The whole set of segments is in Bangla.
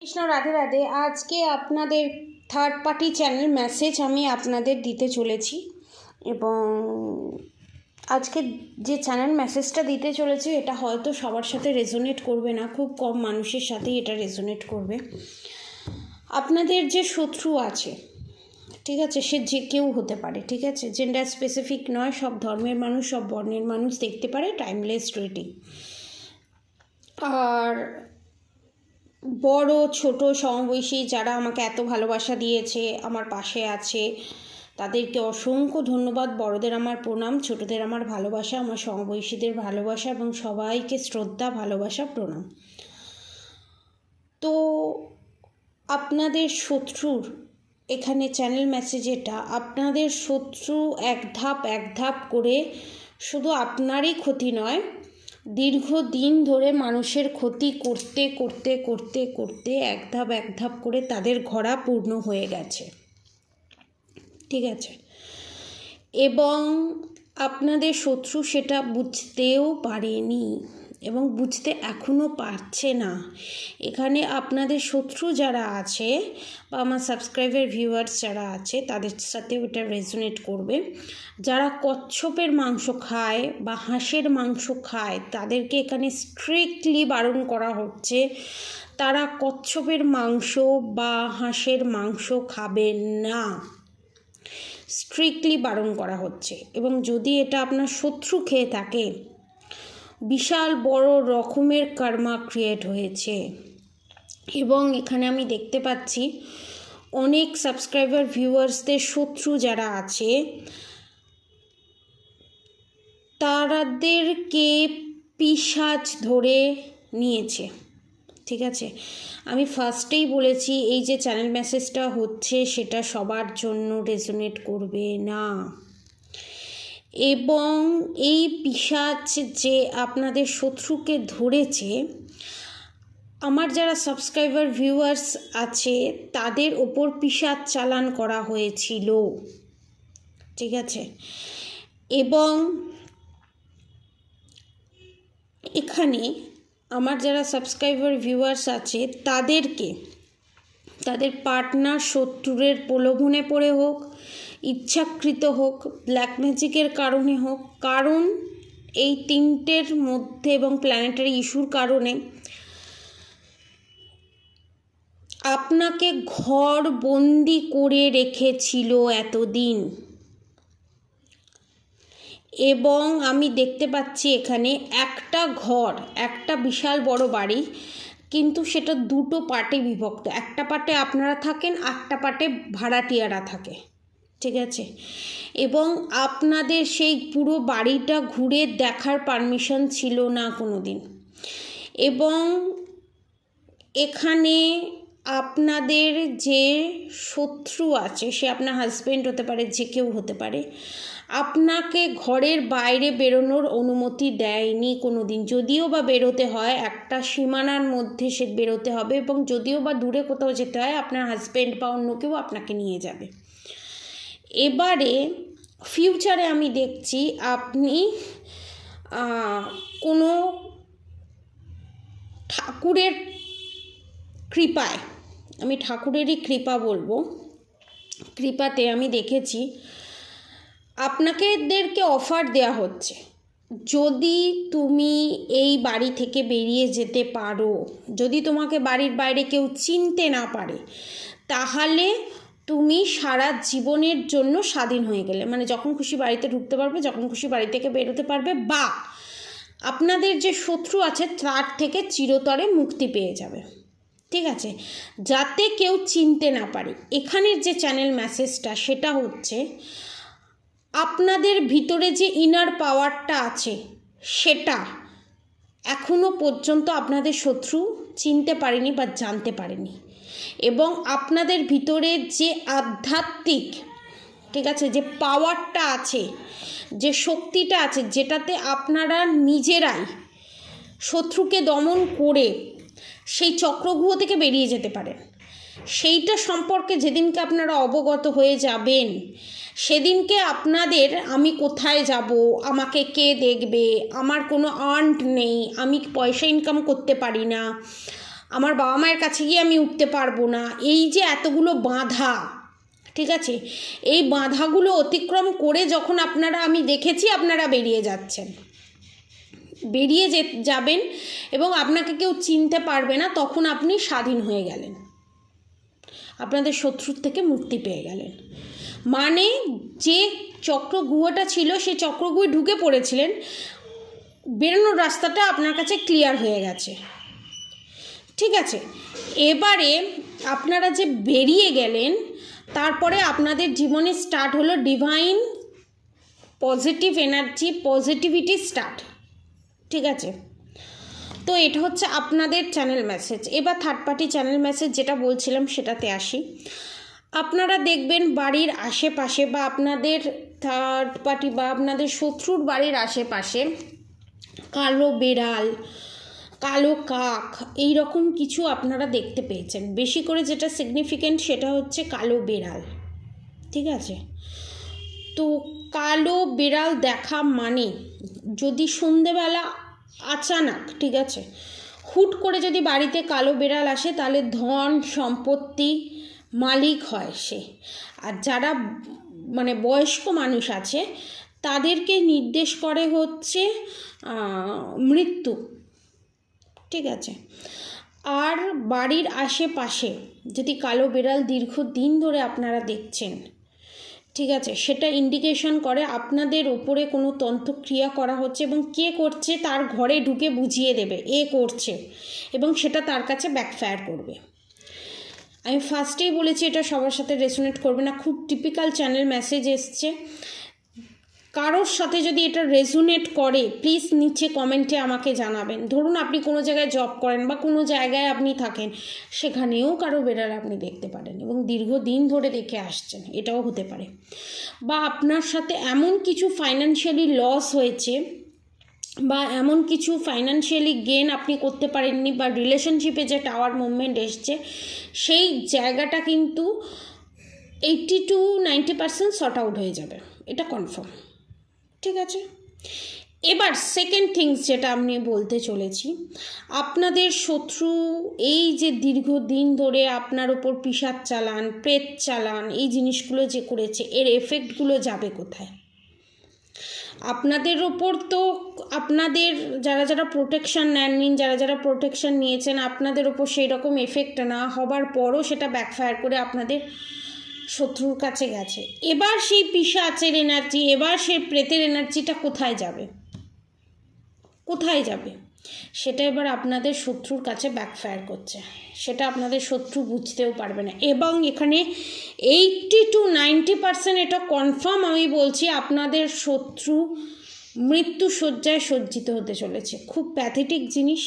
কৃষ্ণ, রাধে রাধে। আজকে আপনাদের থার্ড পার্টি চ্যানেল মেসেজ আমি আপনাদের দিতে চলেছি এবং আজকে যে চ্যানেল মেসেজটা দিতে চলেছি এটা হয়তো সবার সাথে রেজোনেট করবে না, খুব কম মানুষের সাথেই এটা রেজোনেট করবে। আপনাদের যে শত্রু আছে, ঠিক আছে, সে যে কেউ হতে পারে, ঠিক আছে, জেন্ডার স্পেসিফিক নয়, সব ধর্মের মানুষ, সব বর্ণের মানুষ দেখতে পারে, টাইমলেস রেটিং। আর বড় ছোট সমবয়সী যারা আমাকে এত ভালোবাসা দিয়েছে, আমার পাশে আছে, তাদেরকে অসংখ্য ধন্যবাদ। বড়দের আমার প্রণাম, ছোটদের আমার ভালোবাসা, আমার সমবয়সীদের ভালোবাসা এবং সবাইকে শ্রদ্ধা, ভালোবাসা, প্রণাম। তো আপনাদের শত্রুর এখানে চ্যানেল মেসেজ এটা, আপনাদের শত্রু এক ধাপ করে শুধু আপনারই ক্ষতি নয়, দীর্ঘদিন ধরে মানুষের ক্ষতি করতে করতে করতে করতে এক ধাপ করে তাদের ঘোড়া পূর্ণ হয়ে গেছে, ঠিক আছে। এবং আপনাদের শত্রু সেটা বুঝতেও পারেনি এবং বুঝতে এখনও পারছে না। এখানে আপনাদের শত্রু যারা আছে বা আমার সাবস্ক্রাইবার ভিউয়ার্স যারা আছে তাদের সাথে ওটা রেজোনেট করবে। যারা কচ্ছপের মাংস খায় বা হাঁসের মাংস খায় তাদেরকে এখানে স্ট্রিক্টলি বারণ করা হচ্ছে, তারা কচ্ছপের মাংস বা হাঁসের মাংস খাবেন না, স্ট্রিক্টলি বারণ করা হচ্ছে। এবং যদি এটা আপনার শত্রু খেয়ে থাকে, বিশাল বড় রকমের কর্মা ক্রিয়েট হয়েছে। এবং এখানে আমি দেখতে পাচ্ছি অনেক সাবস্ক্রাইবার ভিউয়ার্সদের শত্রু যারা আছে তাদেরকে পিশাচ ধরে নিয়েছে, ঠিক আছে। আমি ফার্স্টেই বলেছি এই যে চ্যানেল মেসেজটা হচ্ছে সেটা সবার জন্য রেজোনেট করবে না। এবং এই পিশাচ যে আপনাদের শত্রুকে ধরেছে, আমার যারা সাবস্ক্রাইবার ভিউয়ার্স আছে তাদের ওপর পিশাচ চালান করা হয়েছিল, ঠিক আছে। এবং এখানে আমার যারা সাবস্ক্রাইবার ভিউয়ার্স আছে তাদেরকে তাদের পার্টনার শত্রুরের প্রলোভনে পড়ে হোক, ইচ্ছাকৃত হোক, ব্ল্যাক ম্যাজিকের কারণে হোক, কারণ এই তিনটের মধ্যে এবং প্ল্যানেটারি ইস্যুর কারণে আপনাকে ঘর বন্দি করে রেখেছিল এতদিন। এবং আমি দেখতে পাচ্ছি এখানে একটা ঘর, একটা বিশাল বড় বাড়ি, কিন্তু সেটা দুটো পার্টে বিভক্ত। একটা পার্টে আপনারা থাকেন, একটা পার্টে ভাড়াটিয়ারা থাকে, ঠিক আছে। এবং আপনাদের সেই পুরো বাড়িটা ঘুরে দেখার পারমিশন ছিল না কোনো দিন। এবং এখানে আপনাদের যে শত্রু আছে, সে আপনার হাজব্যান্ড হতে পারে, যে কেউ হতে পারে, আপনাকে ঘরের বাইরে বেরোনোর অনুমতি দেয়নি কোনো দিন। যদিও বা বেরোতে হয় একটা সীমানার মধ্যে সে বেরোতে হবে, এবং যদিও বা দূরে কোথাও যেতে হয় আপনার হাজব্যান্ড বা অন্য কেউ আপনাকে নিয়ে যাবে। এবারে ফিউচারে আমি দেখছি আপনি কোনো ঠাকুরের কৃপায়, আমি ঠাকুরেরই কৃপা বলবো, কৃপাতে আমি দেখেছি আপনাদেরকে অফার দেয়া হচ্ছে, যদি তুমি এই বাড়ি থেকে বেরিয়ে যেতে পারো, যদি তোমাকে বাড়ির বাইরে কেউ চিনতে না পারে, তাহলে তুমি সারা জীবনের জন্য স্বাধীন হয়ে গেলে, মানে যখন খুশি বাড়িতে ঢুকতে পারবে, যখন খুশি বাড়ি থেকে বেরোতে পারবে, বা আপনাদের যে শত্রু আছে তার থেকে চিরতরে মুক্তি পেয়ে যাবে, ঠিক আছে, যাতে কেউ চিনতে না পারে। এখানের যে চ্যানেল মেসেজটা সেটা হচ্ছে আপনাদের ভিতরে যে ইনার পাওয়ারটা আছে সেটা এখনো পর্যন্ত আপনাদের শত্রু চিনতে পারেনি বা জানতে পারেনি। এবং আপনাদের ভিতরে যে আধ্যাত্মিক, ঠিক আছে, যে পাওয়ারটা আছে, যে শক্তিটা আছে, যেটাতে আপনারা নিজেরাই শত্রুকে দমন করে সেই চক্রগুহ থেকে বেরিয়ে যেতে পারেন, সেইটা সম্পর্কে যেদিনকে আপনারা অবগত হয়ে যাবেন, সেদিনকে আপনাদের আমি কোথায় যাব, আমাকে কে দেখবে, আমার কোনো আর্ন নেই, আমি পয়সা ইনকাম করতে পারি না, আমার বাবা মায়ের কাছে গিয়ে আমি উঠতে পারবো না, এই যে এতগুলো বাধা, ঠিক আছে, এই বাধাগুলো অতিক্রম করে যখন আপনারা, আমি দেখেছি আপনারা বেরিয়ে যাচ্ছেন, বেরিয়ে যাবেন এবং আপনাকে কেউ চিনতে পারবে না, তখন আপনি স্বাধীন হয়ে গেলেন, আপনাদের শত্রুর থেকে মুক্তি পেয়ে গেলেন। মানে যে চক্রগুহটা ছিল সেই চক্রগুহে ঢুকে পড়েছিলেন, বেরোনোর রাস্তাটা আপনার কাছে ক্লিয়ার হয়ে গেছে, ঠিক আছে। এবারে আপনারা যে বেরিয়ে গেলেন, তারপরে আপনাদের জীবনে স্টার্ট হলো divine positive energy, positivity start, ঠিক আছে। তো এটা হচ্ছে আপনাদের চ্যানেল মেসেজ। এবার থার্ড পার্টি চ্যানেল মেসেজ যেটা বলছিলাম সেটাতে আসি। আপনারা দেখবেন বাড়ির আশেপাশে বা আপনাদের থার্ড পার্টি বা আপনাদের শত্রুর বাড়ির আশেপাশে কালো বেড়াল, কালো কাক, এই রকম কিছু আপনারা দেখতে পেয়েছেন। বেশি করে যেটা সিগনিফিক্যান্ট সেটা হচ্ছে কালো বেড়াল, ঠিক আছে। তো কালো বেড়াল দেখা মানে যদি সন্ধেবেলা আচানক, ঠিক আছে, হুট করে যদি বাড়িতে কালো বেড়াল আসে, তাহলে ধন সম্পত্তি মালিক হয় সে। আর যারা মানে বয়স্ক মানুষ আছে তাদেরকে নির্দেশ করে হচ্ছে মৃত্যু, ঠিক আছে। আর বাড়ির আশেপাশে যদি কালো বেড়াল দীর্ঘদিন ধরে আপনারা দেখছেন, ঠিক আছে, সেটা ইন্ডিকেশন করে আপনাদের ওপরে কোনো তন্ত্রক্রিয়া করা হচ্ছে, এবং কে করছে তার ঘরে ঢুকে বুঝিয়ে দেবে এ করছে, এবং সেটা তার কাছে ব্যাকফায়ার করবে। আমি ফার্স্টেই বলেছি এটা সবার সাথে রেজোনেট করবে না, খুব টিপিক্যাল চ্যানেল মেসেজ এসছে। কারোর সাথে যদি এটা রেজোনেট করে প্লিজ নিচে কমেন্টে আমাকে জানাবেন। ধরুন আপনি কোনো জায়গায় জব করেন বা কোনো জায়গায় আপনি থাকেন, সেখানেও কারো বেড়াল আপনি দেখতে পারেন এবং দীর্ঘদিন ধরে দেখে আসছেন, এটাও হতে পারে। বা আপনার সাথে এমন কিছু ফাইন্যান্সিয়ালি লস হয়েছে বা এমন কিছু ফাইন্যান্সিয়ালি গেন আপনি করতে পারেননি, বা রিলেশনশিপে যে টাওয়ার মুভমেন্ট এসছে সেই জায়গাটা কিন্তু 80 to 90% শর্ট আউট হয়ে যাবে, এটা কনফার্ম, ঠিক আছে। এবার সেকেন্ড থিংস যেটা আমি বলতে চলেছি, আপনাদের শত্রু এই যে দীর্ঘদিন ধরে আপনার ওপর পিশাচ চালান, প্রেত চালান, এই জিনিসগুলো যে করেছে, এর এফেক্টগুলো যাবে কোথায়? আপনাদের ওপর তো আপনাদের যারা যারা প্রোটেকশান নেননি, যারা যারা প্রোটেকশান নিয়েছেন, আপনাদের ওপর সেই রকম এফেক্ট না হবার পরও সেটা ব্যাকফায়ার করে আপনাদের শত্রুর কাছে গেছে। এবার সেই পিশাচের এনার্জি, এবার সেই প্রেতের এনার্জিটা কোথায় যাবে, কোথায় যাবে? সেটা এবার আপনাদের শত্রুর কাছে ব্যাকফায়ার করছে, সেটা আপনাদের শত্রু বুঝতেও পারবে না। এবং এখানে 80 to 90% এটা কনফার্ম আমি বলছি, আপনাদের শত্রু মৃত্যু শয্যায় সজ্জিত হতে চলেছে। খুব প্যাথেটিক জিনিস।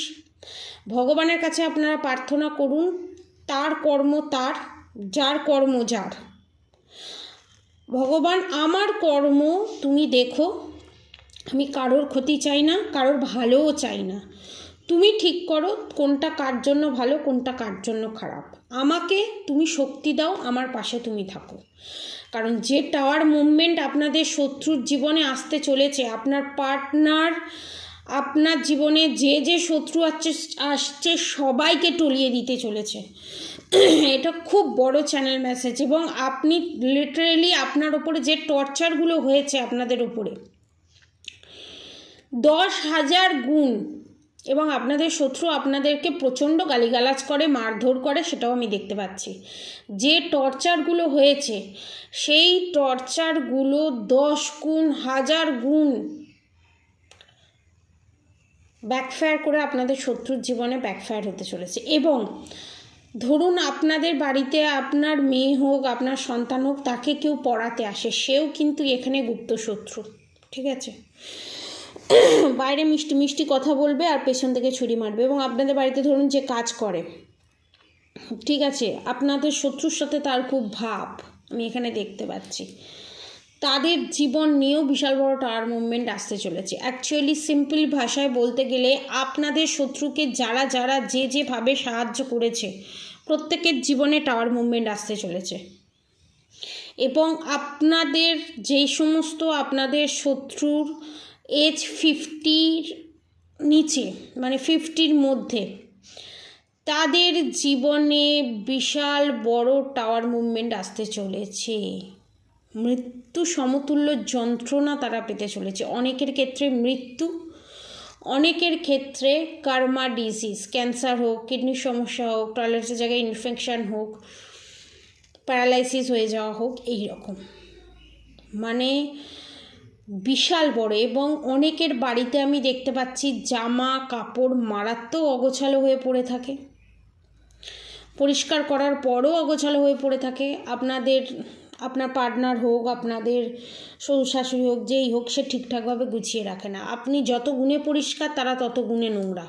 ভগবানের কাছে আপনারা প্রার্থনা করুন, তার কর্ম তার, যার কর্ম যার। ভগবান আমার কর্ম তুমি দেখো, আমি কারোর ক্ষতি চাই না, কারোর ভালোও চাই না, তুমি ঠিক করো কোনটা কার জন্য ভালো, কোনটা কার জন্য খারাপ। আমাকে তুমি শক্তি দাও, আমার পাশে তুমি থাকো। কারণ যে টাওয়ার মুভমেন্ট আপনাদের শত্রুর জীবনে আসতে চলেছে, আপনার পার্টনার, আপনার জীবনে যে যে শত্রু আসছে সবাইকে টলিয়ে দিতে চলেছে। এটা খুব বড় চ্যানেল মেসেজ। এবং আপনি লিটারেলি আপনার ওপরে যে টর্চারগুলো হয়েছে আপনাদের উপরে 10,000 গুণ, এবং আপনাদের শত্রু আপনাদেরকে প্রচণ্ড গালিগালাজ করে, মারধর করে, সেটাও আমি দেখতে পাচ্ছি। যে টর্চারগুলো হয়েছে সেই টর্চারগুলো 10 গুণ, 1000 গুণ ব্যাকফায়ার করে আপনাদের শত্রুর জীবনে ব্যাকফায়ার হতে চলেছে। এবং ধরুন আপনাদের বাড়িতে আপনার মেয়ে হোক, আপনার সন্তান হোক, তাকে কেউ পড়াতে আসে, সেও কিন্তু এখানে গুপ্ত শত্রু, ঠিক আছে। বাইরে মিষ্টি মিষ্টি কথা বলবে আর পেছন থেকে ছুরি মারবে। এবং আপনাদের বাড়িতে ধরুন যে কাজ করে, ঠিক আছে, আপনাদের শত্রুর সাথে তার খুব ভাব আমি এখানে দেখতে পাচ্ছি, তাদের জীবন নিয়েও বিশাল বড় টাওয়ার মুভমেন্ট আসতে চলেছে। অ্যাকচুয়ালি সিম্পল ভাষায় বলতে গেলে আপনাদের শত্রুকে যারা যারা যে যেভাবে সাহায্য করেছে প্রত্যেকের জীবনে টাওয়ার মুভমেন্ট আসতে চলেছে। এবং আপনাদের যেই সমস্ত আপনাদের শত্রুর এজ 50-র নিচে, মানে 50-র মধ্যে, তাদের জীবনে বিশাল বড় টাওয়ার মুভমেন্ট আসতে চলেছে। মৃত্যু সমতুল্য যন্ত্রণা তারা পেতে চলেছে। অনেকের ক্ষেত্রে মৃত্যু, অনেকের ক্ষেত্রে কার্মা ডিজিজ, ক্যান্সার হোক, কিডনির সমস্যা হোক, টয়লেটের জায়গায় ইনফেকশান হোক, প্যারালাইসিস হয়ে যাওয়া হোক, এই রকম মানে বিশাল বড়। এবং অনেকের বাড়িতে আমি দেখতে পাচ্ছি জামা কাপড় মারাত্মক অগোছালো হয়ে পড়ে থাকে, পরিষ্কার করার পরও অগোছালো হয়ে পড়ে থাকে। আপনার পার্টনার হোক, আপনাদের শ্বশুর শাশুড়ি হোক, যেই হোক, সে ঠিকঠাকভাবে গুছিয়ে রাখে না। আপনি যত গুণে পরিষ্কার, তারা তত গুণে নোংরা।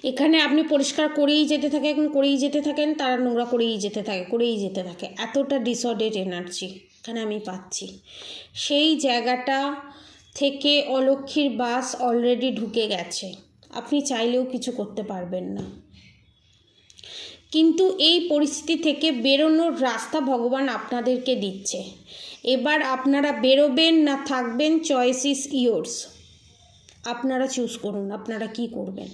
এখানে আপনি পরিষ্কার করেই যেতে থাকেন, তারা নোংরা করেই যেতে থাকে। এতটা ডিসঅর্ডার এনার্জি এখানে আমি পাচ্ছি। সেই জায়গাটা থেকে অলক্ষ্মীর বাস অলরেডি ঢুকে গেছে, আপনি চাইলেও কিছু করতে পারবেন না। কিন্তু এই পরিস্থিতি থেকে বেরোনোর রাস্তা ভগবান আপনাদেরকে দিচ্ছে। এবার আপনারা বেরোবেন না থাকবেন, চয়েস ইজ ইয়োর্স। আপনারা চুজ করুন আপনারা কি করবেন।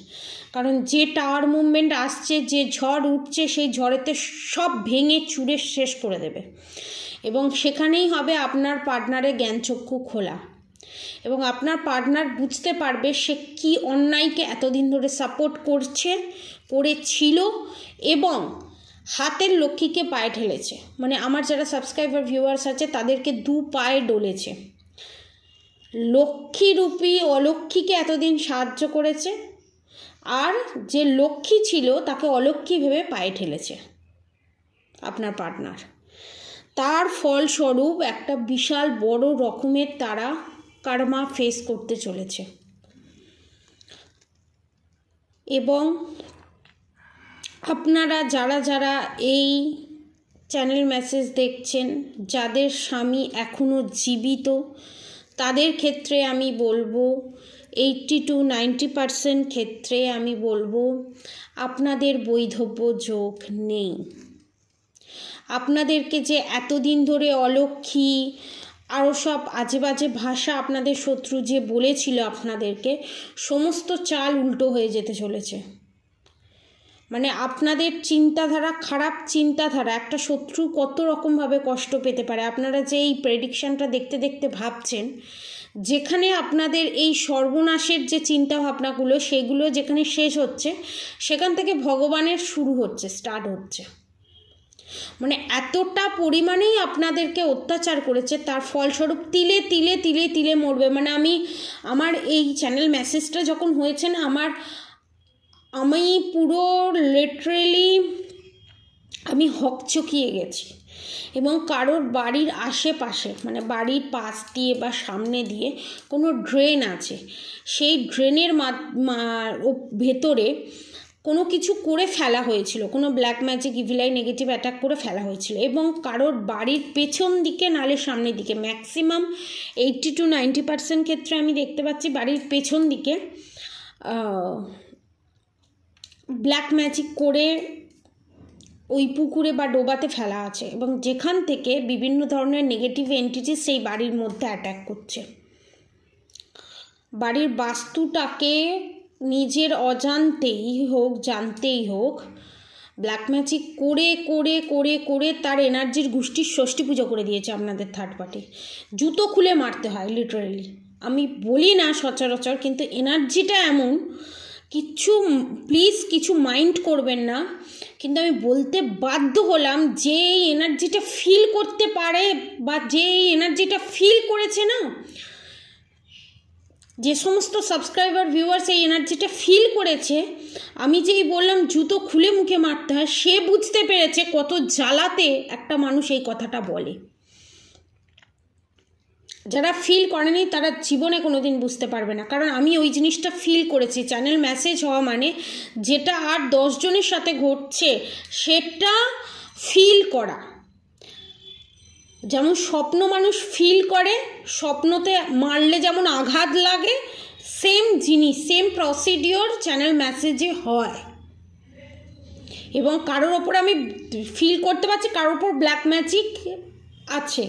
কারণ যে টাওয়ার মুভমেন্ট আসছে, যে ঝড় উঠছে, সেই ঝড়েতে সব ভেঙে চুরে শেষ করে দেবে। এবং সেখানেই হবে আপনার পার্টনারের জ্ঞানচক্ষু খোলা, এবং আপনার পার্টনার বুঝতে পারবে সে কি অন্যায়কে এতদিন ধরে সাপোর্ট করেছিল এবং হাতের লক্ষ্মীকে পায়ে ঠেলেছে। মানে আমার যারা সাবস্ক্রাইবার ভিউয়ার্স আছে তাদেরকে 2 পায়ে ডলেছে। লক্ষ্মীরূপী অলক্ষ্মীকে এতদিন সাহায্য করেছে, আর যে লক্ষ্মী ছিল তাকে অলক্ষ্মী ভেবে পায়ে ঠেলেছে আপনার পার্টনার। তার ফলস্বরূপ একটা বিশাল বড় রকমের তারা কার্মা ফেস করতে চলেছে। এবং আপনারা যারা এই চ্যানেল মেসেজ দেখছেন, যাদের স্বামী এখনও জীবিত, তাদের ক্ষেত্রে আমি বলবো 80 to 90% ক্ষেত্রে আমি বলবো আপনাদের বৈধব্য যোগ নেই। আপনাদেরকে যে এতদিন ধরে অলক্ষ্মী আরও সব আজে বাজে ভাষা আপনাদের শত্রু যে বলেছিল আপনাদেরকে, সমস্ত চাল উল্টো হয়ে যেতে চলেছে। মানে আপনাদের চিন্তাধারা, খারাপ চিন্তাধারা, একটা শত্রু কত রকমভাবে কষ্ট পেতে পারে। আপনারা যে এই প্রেডিকশানটা দেখতে দেখতে ভাবছেন, যেখানে আপনাদের এই সর্বনাশের যে চিন্তাভাবনাগুলো, সেগুলো যেখানে শেষ হচ্ছে, সেখান থেকে ভগবানের স্টার্ট হচ্ছে। মানে এতটা পরিমাণেই আপনাদেরকে অত্যাচার করেছে, তার ফলস্বরূপ তিলে তিলে তিলে তিলে মরবে। মানে আমার এই চ্যানেল মেসেজটা যখন হয়েছে না, আমি পুরো লিটারেলি আমি হকচকিয়ে গেছি। এবং কারোর বাড়ির আশেপাশে, মানে বাড়ির পাশ দিয়ে বা সামনে দিয়ে কোনো ড্রেন আছে, সেই ড্রেনের ভেতরে কোনো কিছু করে ফেলা হয়েছিল, কোনো black magic, evil I, negative attack করে ফেলা হয়েছিল। এবং কারোর বাড়ির পেছন দিকে নালে সামনের দিকে, ম্যাক্সিমাম 80 to 90% ক্ষেত্রে আমি দেখতে পাচ্ছি বাড়ির পেছন দিকে ব্ল্যাক ম্যাজিক করে ওই পুকুরে বা ডোবাতে ফেলা আছে, এবং যেখান থেকে বিভিন্ন ধরনের নেগেটিভ এন্টিটি সেই বাড়ির মধ্যে অ্যাটাক করছে। বাড়ির বাস্তুটাকে নিজের অজান্তেই হোক জানতেই হোক ব্ল্যাক ম্যাজিক করে করে করে করে তার এনার্জির গোষ্ঠীর ষষ্ঠী পুজো করে দিয়েছে আপনাদের থার্ড পার্টি। জুতো খুলে মারতে হয় লিটারেলি, আমি বলি না সচরাচর, কিন্তু এনার্জিটা এমন কিছু মাইন্ড করবেন না, কিন্তু আমি বলতে বাধ্য হলাম যে এই এনার্জিটা ফিল করতে পারে বা যে এই এনার্জিটা ফিল করেছে না, যে সমস্ত সাবস্ক্রাইবার ভিউয়ার্স এই এনার্জিটা ফিল করেছে, আমি যেই বললাম জুতো খুলে মুখে মারতে হয়, সে বুঝতে পেরেছে কত জ্বালাতে একটা মানুষ এই কথাটা বলে। যারা ফিল করেনি তারা জীবনে কোনো দিন বুঝতে পারবে না, কারণ আমি ওই জিনিসটা ফিল করেছি। চ্যানেল মেসেজ হওয়া মানে যেটা আর 10 জনের সাথে ঘটছে সেটা ফিল করা। যেমন স্বপ্ন মানুষ ফিল করে, স্বপ্নতে মারলে যেমন আঘাত লাগে, সেম জিনিস, সেম প্রসিডিওর চ্যানেল মেসেজে হয়। এবং কারোর ওপর আমি ফিল করতে পারছি কারোর ওপর ব্ল্যাক ম্যাজিক আছে,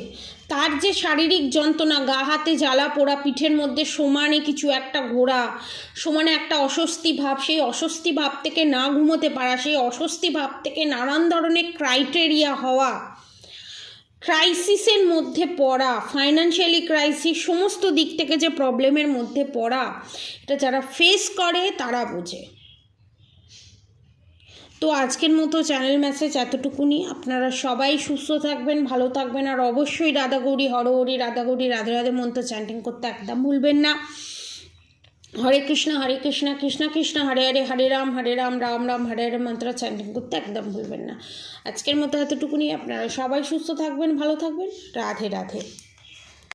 তার যে শারীরিক যন্ত্রণা, গা হাতে জ্বালা পোড়া, পিঠের মধ্যে সমানে কিছু একটা ঘোরা, সমানে একটা অস্বস্তি ভাব, সেই অস্বস্তি ভাব থেকে না ঘুমোতে পারা, সেই অস্বস্তি ভাব থেকে নানান ধরনের ক্রাইটেরিয়া হওয়া, ক্রাইসিসের মধ্যে পড়া, ফাইন্যান্সিয়ালি ক্রাইসিস, সমস্ত দিক থেকে যে প্রবলেমের মধ্যে পড়া, এটা যারা ফেস করে তারা বোঝে। তো আজকের মতো চ্যানেল মেসেজ এতটুকুনি। আপনারা সবাই সুস্থ থাকবেন, ভালো থাকবেন, আর অবশ্যই রাধাগৌরী হরহরি, রাধাগৌরী রাধে রাধে মন্ত্র চ্যান্টিং করতে একদম ভুলবেন না। হরে কৃষ্ণ কৃষ্ণ কৃষ্ণ হরে হরে, হরে রাম রাম রাম হরে হরে মন্ত্র চ্যান্টিং করতে একদম ভুলবেন না। আজকের মতো এতটুকুনি। আপনারা সবাই সুস্থ থাকবেন, ভালো থাকবেন, রাধে রাধে।